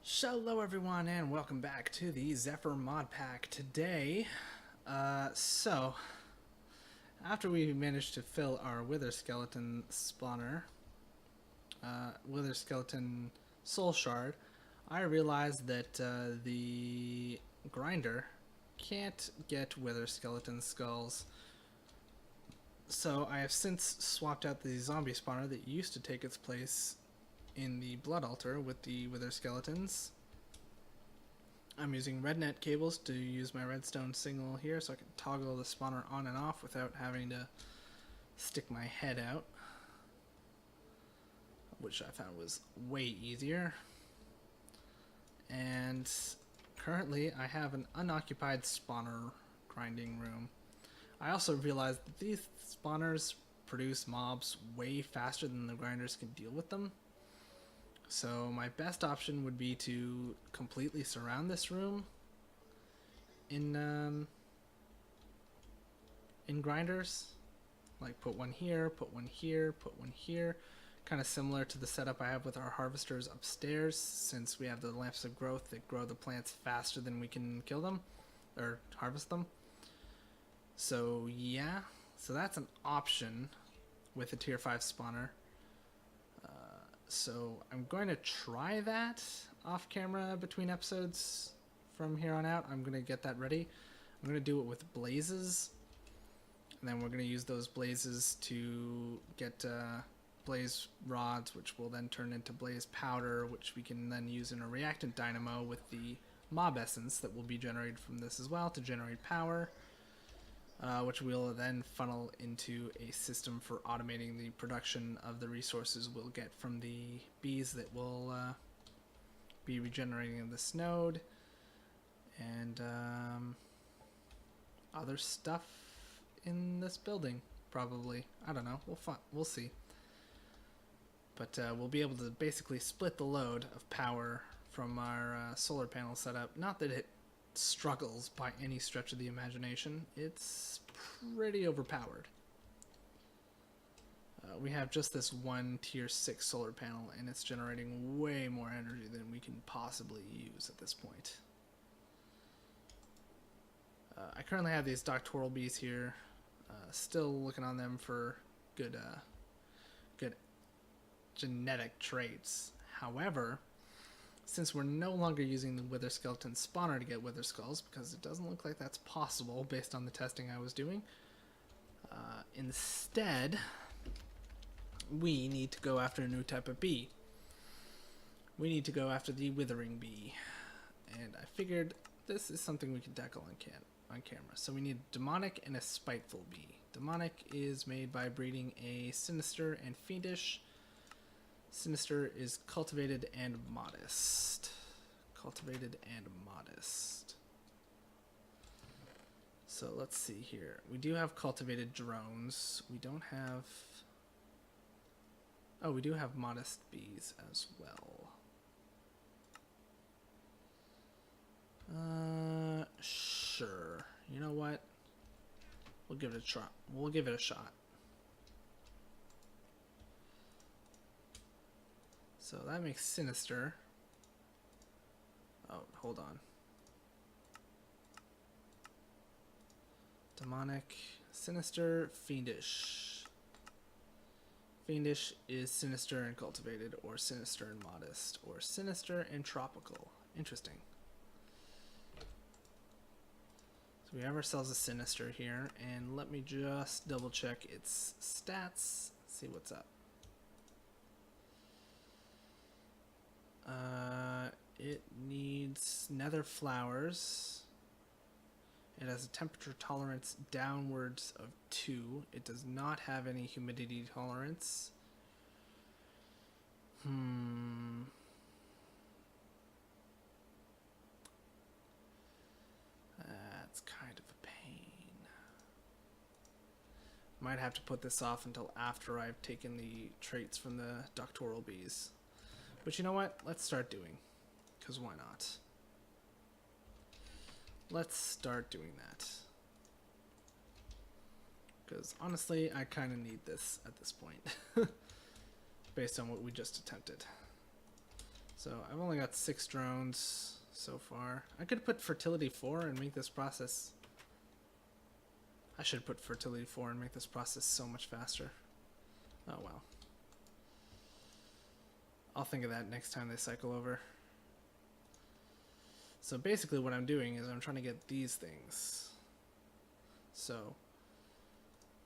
Hello everyone and welcome back to the Zephyr Modpack. Today, after we managed to fill our Wither Skeleton spawner, Wither Skeleton Soul Shard, I realized that the grinder can't get Wither Skeleton skulls. So I have since swapped out the zombie spawner that used to take its place in the blood altar with the Wither Skeletons. I'm using rednet cables to use my redstone signal here so I can toggle the spawner on and off without having to stick my head out, which I found was way easier. And currently I have an unoccupied spawner grinding room. I also realized that these spawners produce mobs way faster than the grinders can deal with them. So my best option would be to completely surround this room in grinders. Like put one here, put one here, put one here. Kind of similar to the setup I have with our harvesters upstairs, since we have the lamps of growth that grow the plants faster than we can kill them or harvest them. So yeah, so that's an option with a tier 5 spawner. So I'm going to try that off camera between episodes from here on out. I'm going to get that ready. I'm going to do it with blazes, and then we're going to use those blazes to get blaze rods, which will then turn into blaze powder, which we can then use in a reactant dynamo with the mob essence that will be generated from this as well to generate power. Which we'll then funnel into a system for automating the production of the resources we'll get from the bees that will be regenerating in this node, and other stuff in this building, probably. I don't know. We'll see. But we'll be able to basically split the load of power from our solar panel setup. Not that it struggles by any stretch of the imagination. It's pretty overpowered. We have just this one tier 6 solar panel, and it's generating way more energy than we can possibly use at this point. I currently have these doctoral bees here, still looking on them for good genetic traits. However, since we're no longer using the Wither Skeleton spawner to get Wither Skulls, because it doesn't look like that's possible based on the testing I was doing, instead, we need to go after a new type of bee. We need to go after the Withering Bee. And I figured this is something we can tackle on camera. So we need a Demonic and a Spiteful Bee. Demonic is made by breeding a Sinister and Fiendish. Sinister is cultivated and modest. Cultivated and modest. So let's see here. We do have cultivated drones. We don't have... Oh, we do have modest bees as well. Sure. You know what? We'll give it a try. We'll give it a shot. So that makes Sinister. Oh, hold on. Demonic, Sinister, Fiendish. Fiendish is Sinister and Cultivated, or Sinister and Modest, or Sinister and Tropical. Interesting. So we have ourselves a Sinister here, and let me just double check its stats, see what's up. It needs nether flowers. It has a temperature tolerance downwards of 2. It does not have any humidity tolerance. That's kind of a pain. Might have to put this off until after I've taken the traits from the doctoral bees. But you know what? Let's start doing. Because why not? Let's start doing that. Because honestly, I kind of need this at this point. Based on what we just attempted. So I've only got 6 drones so far. I could put fertility 4 and make this process... I should put fertility 4 and make this process so much faster. Oh well. I'll think of that next time they cycle over. So basically what I'm doing is I'm trying to get these things. So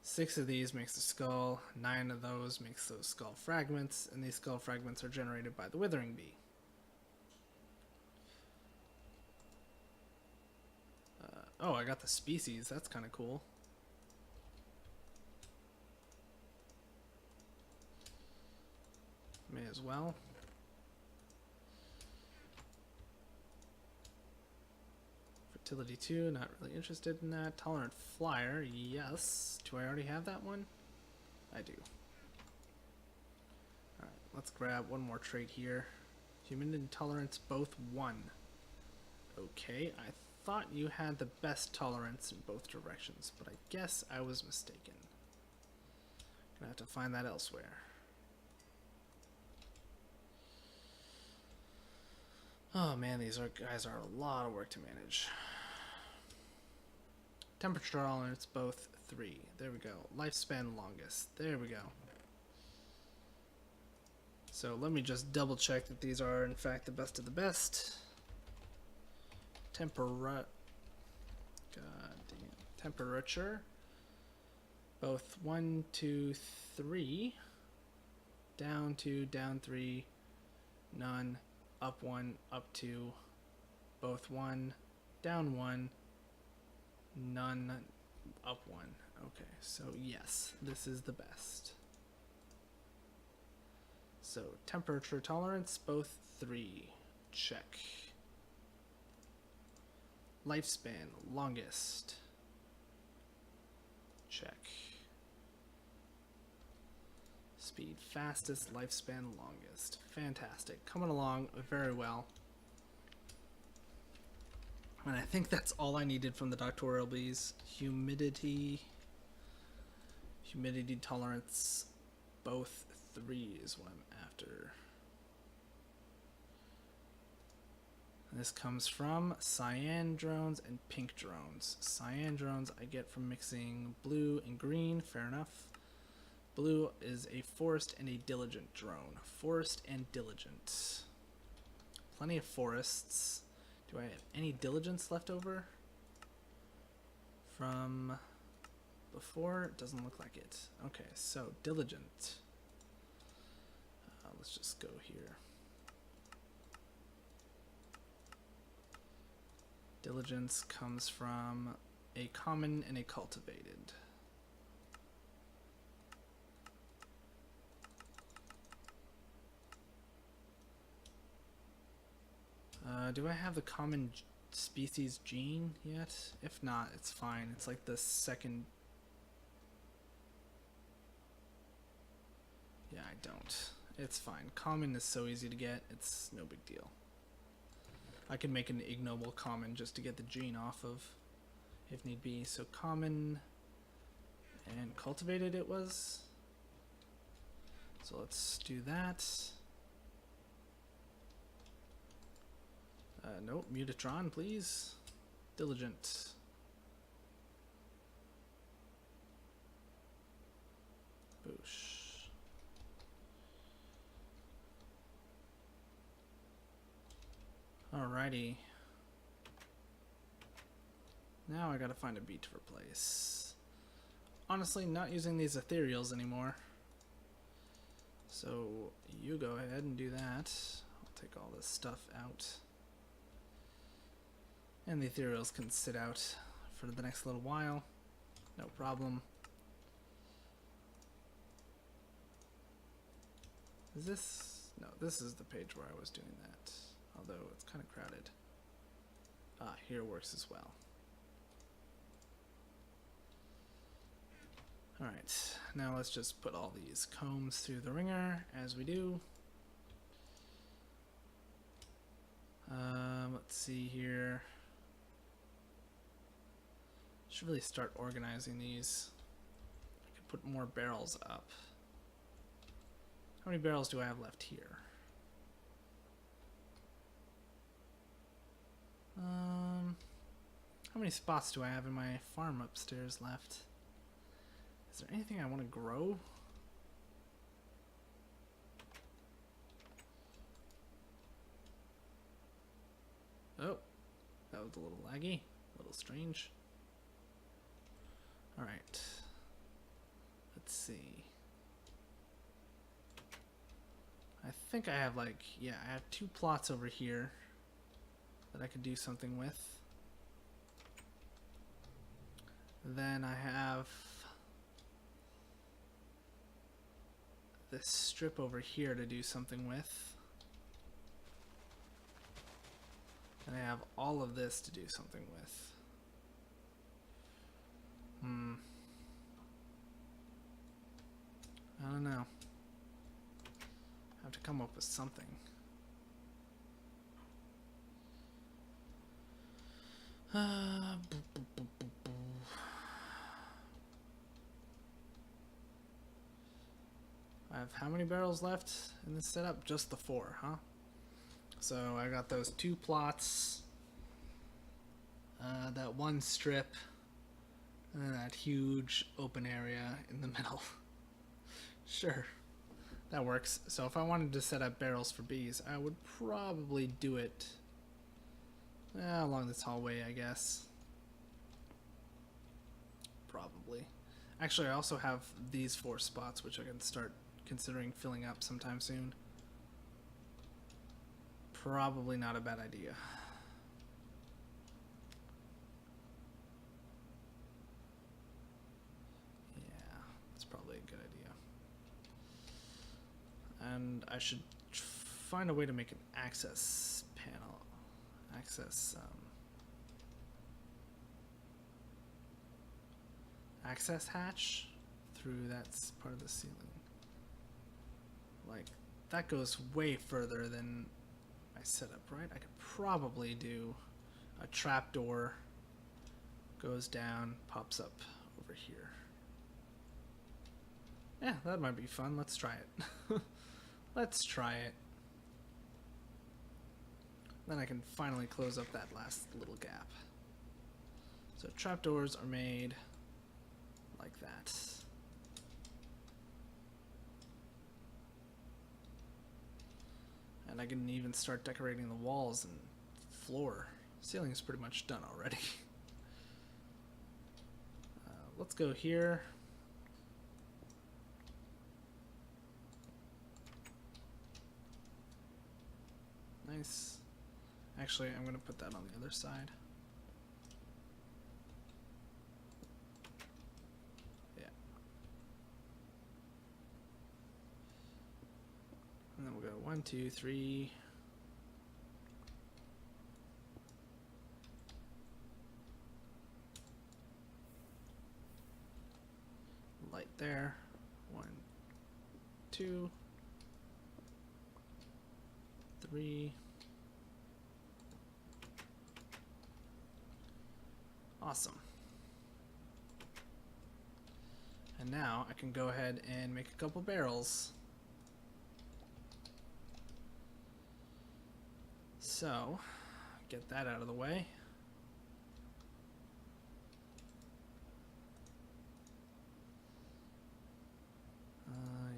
6 of these makes the skull, 9 of those makes those skull fragments, and these skull fragments are generated by the withering bee. Oh, I got the species. That's kind of cool. May as well. Fertility 2, not really interested in that. Tolerant flyer, yes. Do I already have that one? I do. Alright, let's grab one more trait here. Human intolerance, both 1. Okay, I thought you had the best tolerance in both directions, but I guess I was mistaken. Gonna have to find that elsewhere. Oh man, these guys are a lot of work to manage. Temperature tolerance, both 3. There we go. Lifespan longest. There we go. So let me just double check that these are in fact the best of the best. Temperature. Both 1, 2, 3. Down 2, down 3. None. Up 1, up 2. Both 1, down 1. None. Up 1. Okay, so yes, this is the best. So temperature tolerance, both 3. Check. Lifespan longest. Check. Speed fastest, lifespan longest. Fantastic. Coming along very well. And I think that's all I needed from the doctoral bees. Humidity tolerance, both 3 is what I'm after. And this comes from cyan drones and pink drones. Cyan drones I get from mixing blue and green, fair enough. Blue is a forest and a diligent drone. Forest and diligent. Plenty of forests. Do I have any diligence left over from before? It doesn't look like it. Okay, so diligent. Let's just go here. Diligence comes from a common and a cultivated. Do I have the common species gene yet? If not, it's fine. It's like the second... Yeah, I don't. It's fine. Common is so easy to get, it's no big deal. I can make an ignoble common just to get the gene off of, if need be. So common and cultivated it was. So let's do that. Nope, Mutatron, please. Diligent. Boosh. Alrighty. Now I gotta find a beat to replace. Honestly, not using these ethereals anymore. So you go ahead and do that. I'll take all this stuff out. And the ethereals can sit out for the next little while. No problem. Is this... No, this is the page where I was doing that. Although it's kind of crowded. Ah, here works as well. Alright, now let's just put all these combs through the ringer, as we do. Let's see here. Should really start organizing these. I could put more barrels up. How many barrels do I have left here? How many spots do I have in my farm upstairs left? Is there anything I want to grow? Oh, that was a little laggy, a little strange. Alright. Let's see. I think I have like, yeah, I have 2 plots over here that I could do something with. Then I have this strip over here to do something with. And I have all of this to do something with. I don't know. I have to come up with something. I have how many barrels left in this setup? Just the 4, huh? So I got those 2 plots, that 1 strip, and then that huge open area in the middle. Sure, that works. So if I wanted to set up barrels for bees, I would probably do it along this hallway, I guess. Probably. Actually, I also have these 4 spots, which I can start considering filling up sometime soon. Probably not a bad idea. Yeah, that's probably a good idea. And I should find a way to make an access panel. Access hatch through that part of the ceiling. Like, that goes way further than my setup, right? I could probably do a trapdoor, goes down, pops up over here. Yeah, that might be fun. Let's try it. Let's try it. Then I can finally close up that last little gap. So trapdoors are made like that. And I can even start decorating the walls and floor. Ceiling is pretty much done already. Let's go here. Nice. Actually, I'm going to put that on the other side. Yeah. And then we'll go 1, 2, 3. Light there. 1, 2, 3. Awesome. And now I can go ahead and make a couple barrels. So, get that out of the way.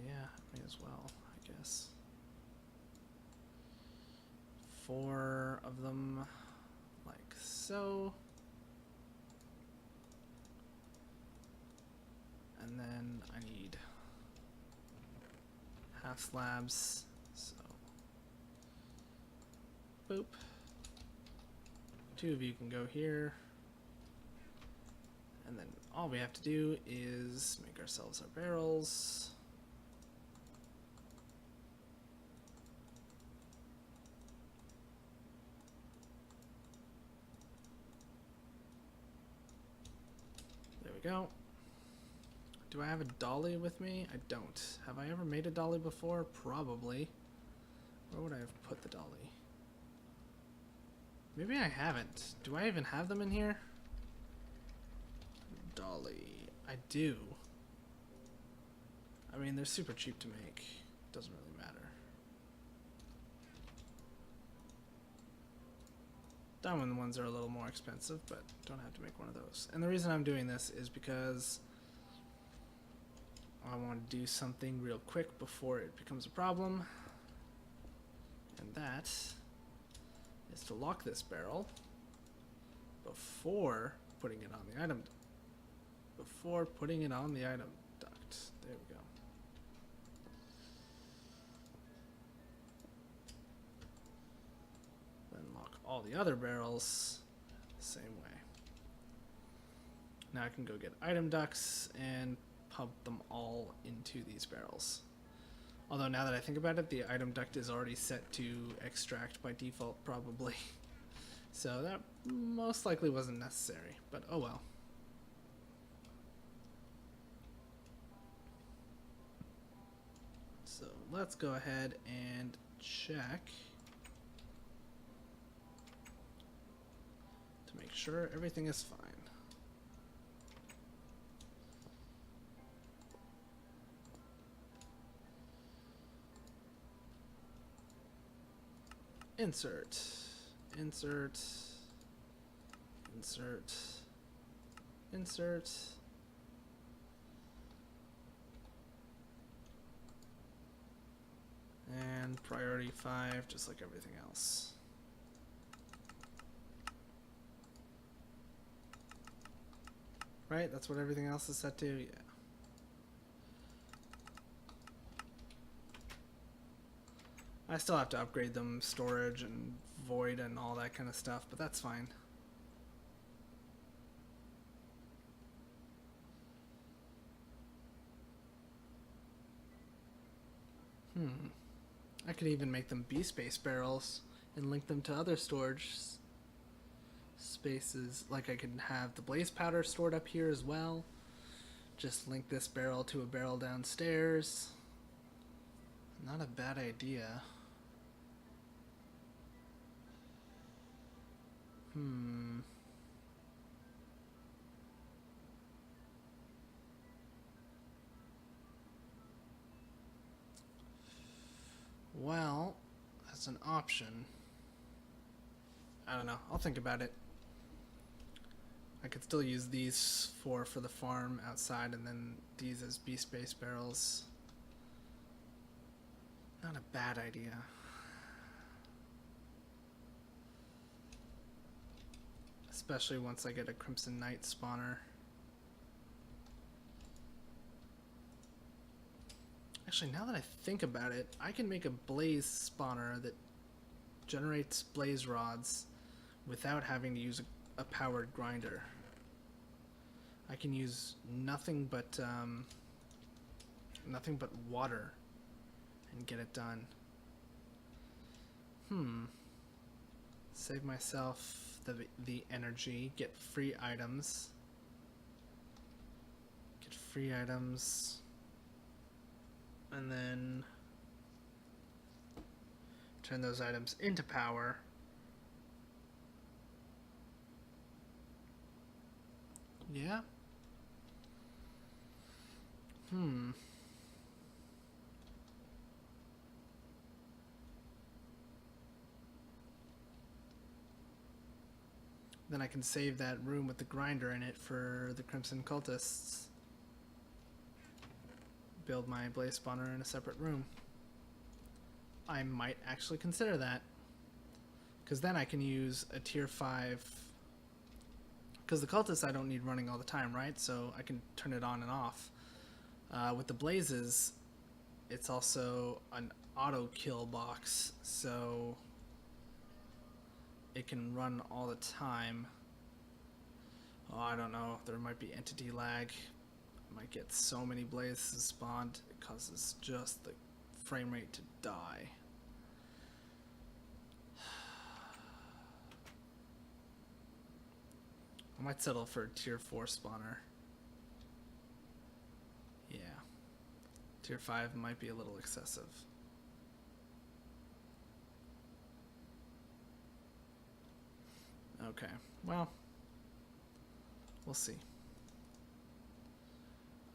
Yeah, may as well, I guess. 4 of them, like so. And then I need half slabs, so boop. 2 of you can go here. And then all we have to do is make ourselves our barrels. There we go. Do I have a dolly with me? I don't. Have I ever made a dolly before? Probably. Where would I have put the dolly? Maybe I haven't. Do I even have them in here? Dolly. I do. I mean, they're super cheap to make. Doesn't really matter. Diamond ones are a little more expensive, but don't have to make one of those. And the reason I'm doing this is because I want to do something real quick before it becomes a problem. And that is to lock this barrel before putting it on the item. Before putting it on the item duct. There we go. Then lock all the other barrels the same way. Now I can go get item ducts and pump them all into these barrels. Although now that I think about it, the item duct is already set to extract by default probably. So that most likely wasn't necessary, but oh well. So let's go ahead and check to make sure everything is fine. Insert, insert, insert, insert. And priority 5, just like everything else. Right? That's what everything else is set to? Yeah. I still have to upgrade them, storage and void and all that kind of stuff, but that's fine. I could even make them B-space barrels and link them to other storage spaces. Like I could have the blaze powder stored up here as well. Just link this barrel to a barrel downstairs. Not a bad idea. Well, that's an option. I don't know. I'll think about it. I could still use these for the farm outside and then these as B-space barrels. Not a bad idea. Especially once I get a Crimson Knight spawner. Actually, now that I think about it, I can make a blaze spawner that generates blaze rods without having to use a powered grinder. I can use nothing but water and get it done. Save myself the energy, get free items. Get free items. And then turn those items into power. Yeah. Then I can save that room with the grinder in it for the Crimson Cultists. Build my blaze spawner in a separate room. I might actually consider that. Because then I can use a tier 5... Because the cultists I don't need running all the time, right? So I can turn it on and off. With the blazes, it's also an auto kill box, so it can run all the time. Oh, I don't know. There might be entity lag. I might get so many blazes spawned, it causes just the frame rate to die. I might settle for a tier 4 spawner. Yeah. Tier 5 might be a little excessive. Okay, well, we'll see.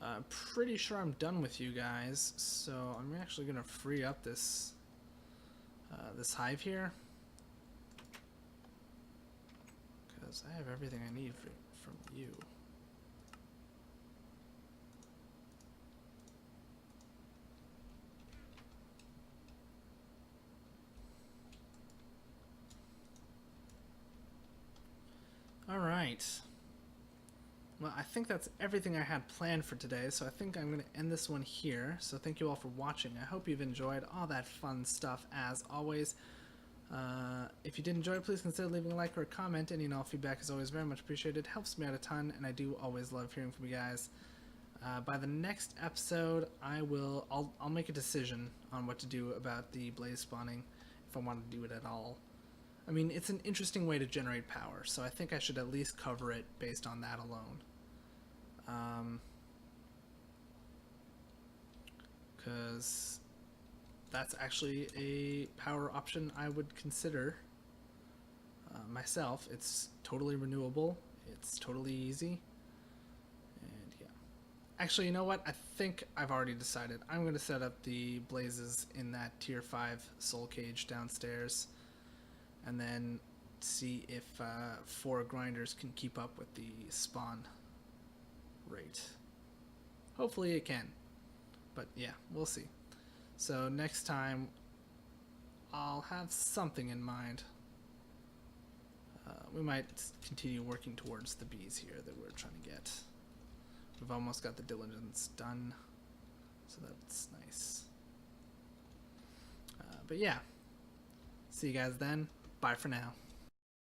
I'm pretty sure I'm done with you guys, so I'm actually gonna free up this this hive here. because I have everything I need from you. All right. Well, I think that's everything I had planned for today, so I think I'm going to end this one here. So thank you all for watching. I hope you've enjoyed all that fun stuff, as always. If you did enjoy, please consider leaving a like or a comment. Any and all feedback is always very much appreciated. It helps me out a ton, and I do always love hearing from you guys. By the next episode, I'll make a decision on what to do about the blaze spawning, if I want to do it at all. I mean, it's an interesting way to generate power, so I think I should at least cover it based on that alone. Because that's actually a power option I would consider myself. It's totally renewable, it's totally easy, and yeah. Actually, you know what? I think I've already decided. I'm going to set up the blazes in that tier 5 soul cage downstairs, and then see if 4 grinders can keep up with the spawn rate. Hopefully it can, but yeah, we'll see. So next time I'll have something in mind. We might continue working towards the bees here that we're trying to get. We've almost got the diligence done, so that's nice. But yeah, see you guys then. Bye for now.